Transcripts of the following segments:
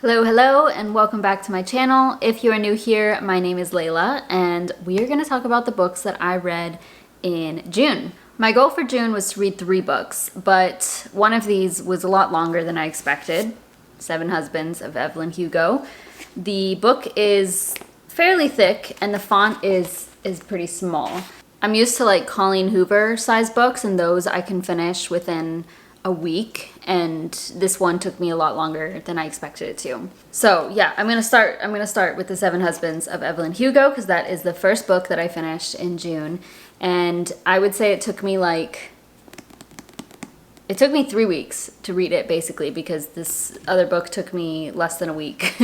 Hello, hello, and welcome back to my channel. If you are new here, my name is Layla, and we are going to talk about the books that I read in June. My goal for June was to read 3 books, but one of these was a lot longer than I expected, Seven Husbands of Evelyn Hugo. The book is fairly thick, and the font is pretty small. I'm used to like Colleen Hoover size books, and those I can finish within a week, and this one took me a lot longer than I expected it to. So yeah, I'm gonna start with The Seven Husbands of Evelyn Hugo, because that is the first book that I finished in June, and I would say it took me 3 weeks to read it, basically, because this other book took me less than a week.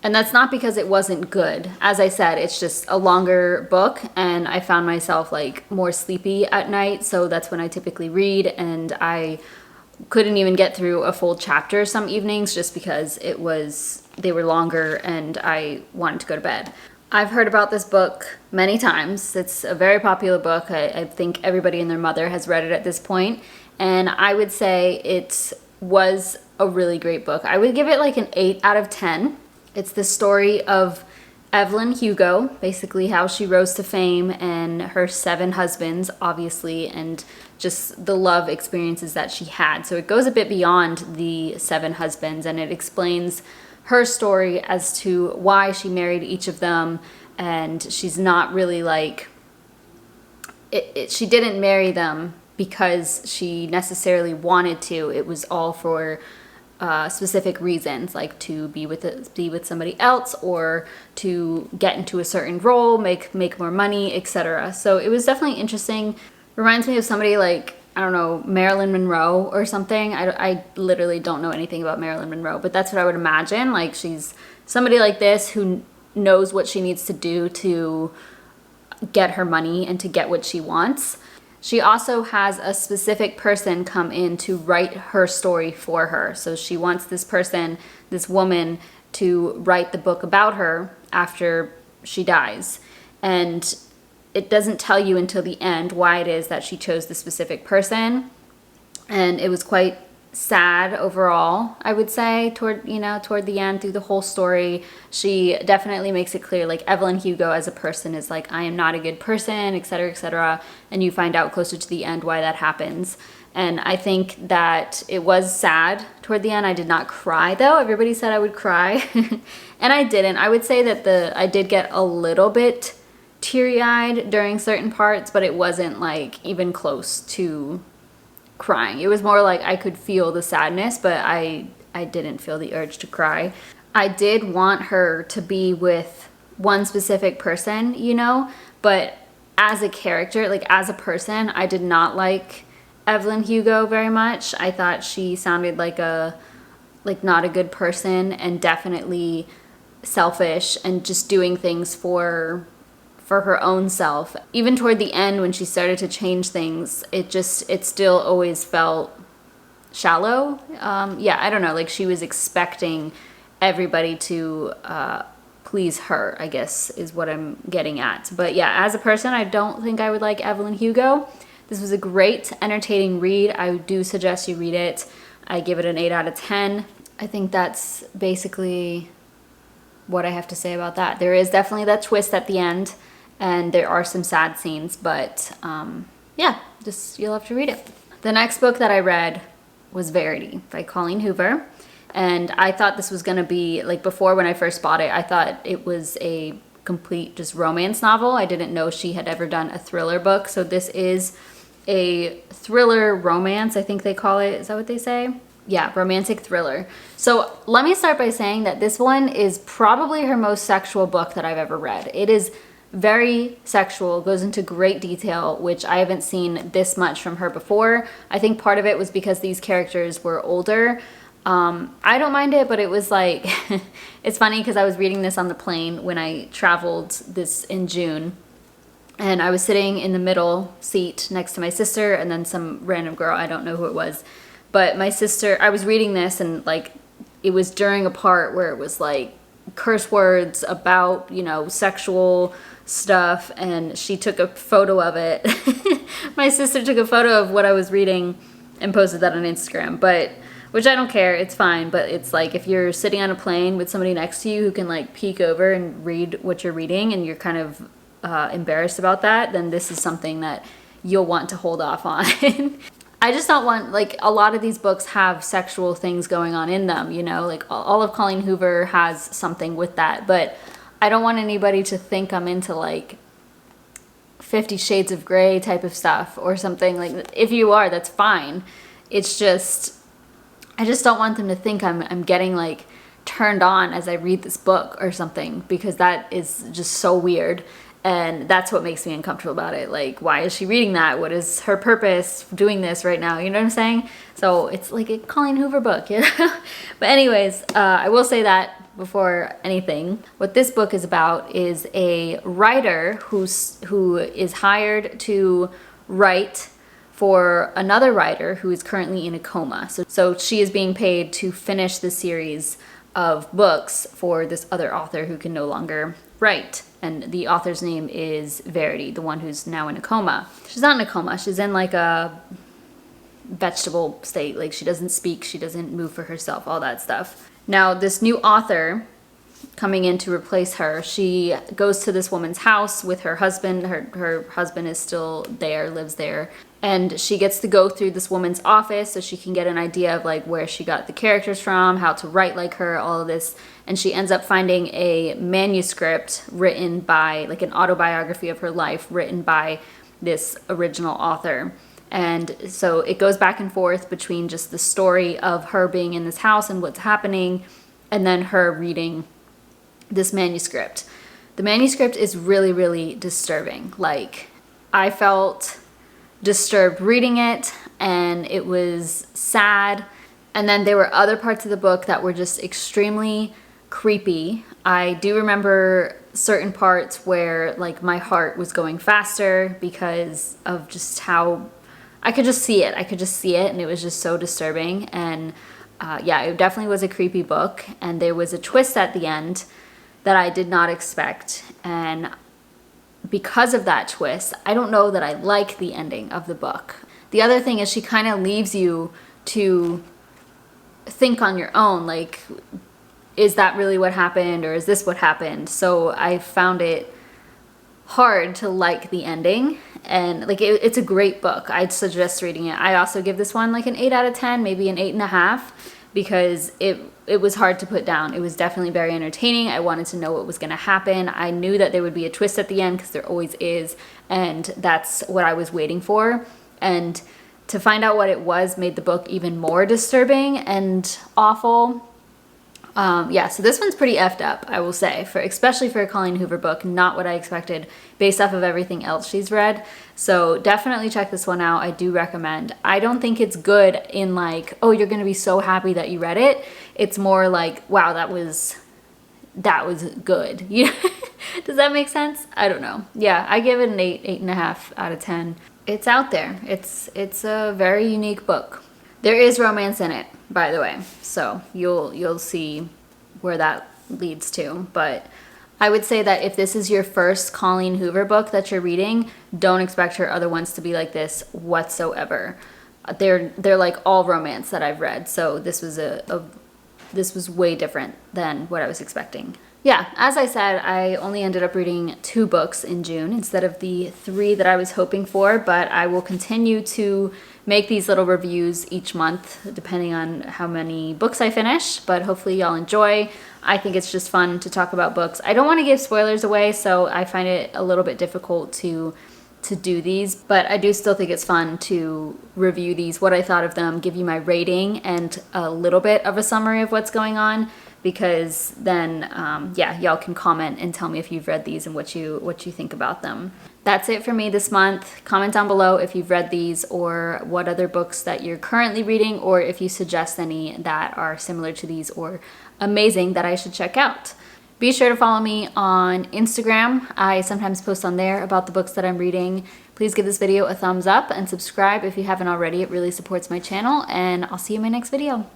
And that's not because it wasn't good. As I said, it's just a longer book, and I found myself like more sleepy at night, so that's when I typically read, and I couldn't even get through a full chapter some evenings just because they were longer and I wanted to go to bed. I've heard about this book many times. It's a very popular book. I think everybody and their mother has read it at this point, and I would say it was a really great book. I would give it like an 8 out of 10. It's the story of Evelyn Hugo, basically how she rose to fame, and her 7 husbands, obviously, and just the love experiences that she had. So it goes a bit beyond the 7 husbands, and it explains her story as to why she married each of them, and she's not really like... she didn't marry them because she necessarily wanted to. It was all for specific reasons, like to be with somebody else, or to get into a certain role, make more money, etc. So it was definitely interesting. Reminds me of somebody like, I don't know, Marilyn Monroe or something. I literally don't know anything about Marilyn Monroe, but that's what I would imagine. Like, she's somebody like this who knows what she needs to do to get her money and to get what she wants. She also has a specific person come in to write her story for her. So she wants this person, this woman, to write the book about her after she dies. And it doesn't tell you until the end why it is that she chose the specific person. And it was quite sad overall, I would say, toward the end, through the whole story. She definitely makes it clear, like, Evelyn Hugo as a person is like, I am not a good person, etc., etc., and you find out closer to the end why that happens. And I think that it was sad toward the end. I did not cry, though. Everybody said I would cry, and I didn't. I would say that I did get a little bit teary-eyed during certain parts, but it wasn't like even close to crying. It was more like I could feel the sadness, but I didn't feel the urge to cry. I did want her to be with one specific person, but as a character, like as a person, I did not like Evelyn Hugo very much. I thought she sounded like not a good person, and definitely selfish, and just doing things for her own self. Even toward the end, when she started to change things, it still always felt shallow. I don't know, like she was expecting everybody to please her, I guess is what I'm getting at. But yeah, as a person, I don't think I would like Evelyn Hugo. This was a great, entertaining read. I do suggest you read it. I give it an 8 out of 10. I think that's basically what I have to say about that. There is definitely that twist at the end, and there are some sad scenes, but you'll have to read it. The next book that I read was Verity by Colleen Hoover, and I thought this was gonna be, like, before, when I first bought it, I thought it was a complete just romance novel. I didn't know she had ever done a thriller book, so this is a thriller romance, I think they call it. Is that what they say? Yeah, romantic thriller. So let me start by saying that this one is probably her most sexual book that I've ever read. It is very sexual, goes into great detail, which I haven't seen this much from her before. I think part of it was because these characters were older. I don't mind it, but it was like, it's funny because I was reading this on the plane when I traveled this in June, and I was sitting in the middle seat next to my sister and then some random girl, I don't know who it was, but my sister, I was reading this, and like, it was during a part where it was like curse words about, sexual stuff, and she took a photo of it. My sister took a photo of what I was reading and posted that on Instagram. But which I don't care, it's fine, but it's like if you're sitting on a plane with somebody next to you who can like peek over and read what you're reading and you're kind of embarrassed about that, then this is something that you'll want to hold off on. I just don't want, like, a lot of these books have sexual things going on in them, you know, like all of Colleen Hoover has something with that, but I don't want anybody to think I'm into like 50 Shades of Grey type of stuff or something. Like, if you are, that's fine. It's just, I just don't want them to think I'm getting like turned on as I read this book or something, because that is just so weird. And that's what makes me uncomfortable about it. Like, why is she reading that? What is her purpose doing this right now? You know what I'm saying? So it's like a Colleen Hoover book, you know? But anyways, I will say that before anything, what this book is about is a writer who is hired to write for another writer who is currently in a coma. So she is being paid to finish the series of books for this other author who can no longer write. And the author's name is Verity, the one who's now in a coma. She's not in a coma, she's in like a vegetable state. Like, she doesn't speak, she doesn't move for herself, all that stuff. Now, this new author coming in to replace her, she goes to this woman's house with her husband. Her husband is still there, lives there. And she gets to go through this woman's office so she can get an idea of like where she got the characters from, how to write like her, all of this. And she ends up finding a manuscript written by, like an autobiography of her life written by this original author. And so it goes back and forth between just the story of her being in this house and what's happening, and then her reading this manuscript. The manuscript is really, really disturbing. Like, I felt disturbed reading it, and it was sad. And then there were other parts of the book that were just extremely creepy. I do remember certain parts where like my heart was going faster because of just how I could just see it. I could just see it, and it was just so disturbing. And yeah, it definitely was a creepy book. And there was a twist at the end that I did not expect. And because of that twist, I don't know that I like the ending of the book. The other thing is she kind of leaves you to think on your own, like, is that really what happened, or is this what happened? So I found it hard to like the ending. And like, it's a great book. I'd suggest reading it. I also give this one like an 8 out of 10, maybe an 8.5, because it was hard to put down. It was definitely very entertaining. I wanted to know what was going to happen. I knew that there would be a twist at the end, because there always is, and that's what I was waiting for. And to find out what it was made the book even more disturbing and awful. Yeah, so this one's pretty effed up, I will say, especially for a Colleen Hoover book. Not what I expected based off of everything else she's read. So definitely check this one out. I do recommend. I don't think it's good in like, oh, you're gonna be so happy that you read it. It's more like, wow, that was good. Yeah. Does that make sense? I don't know. Yeah, I give it an 8.5 out of 10. It's out there. It's a very unique book. There is romance in it, by the way, so you'll see where that leads to. But I would say that if this is your first Colleen Hoover book that you're reading, don't expect her other ones to be like this whatsoever. They're like all romance that I've read, so this was this was way different than what I was expecting. Yeah, as I said, I only ended up reading 2 books in June instead of the 3 that I was hoping for, but I will continue to make these little reviews each month depending on how many books I finish, but hopefully y'all enjoy. I think it's just fun to talk about books. I don't want to give spoilers away, so I find it a little bit difficult to do these, but I do still think it's fun to review these, what I thought of them, give you my rating and a little bit of a summary of what's going on, because then yeah, y'all can comment and tell me if you've read these and what you think about them. That's it for me this month. Comment down below if you've read these or what other books that you're currently reading, or if you suggest any that are similar to these or amazing that I should check out. Be sure to follow me on Instagram. I sometimes post on there about the books that I'm reading. Please give this video a thumbs up and subscribe if you haven't already. It really supports my channel, and I'll see you in my next video.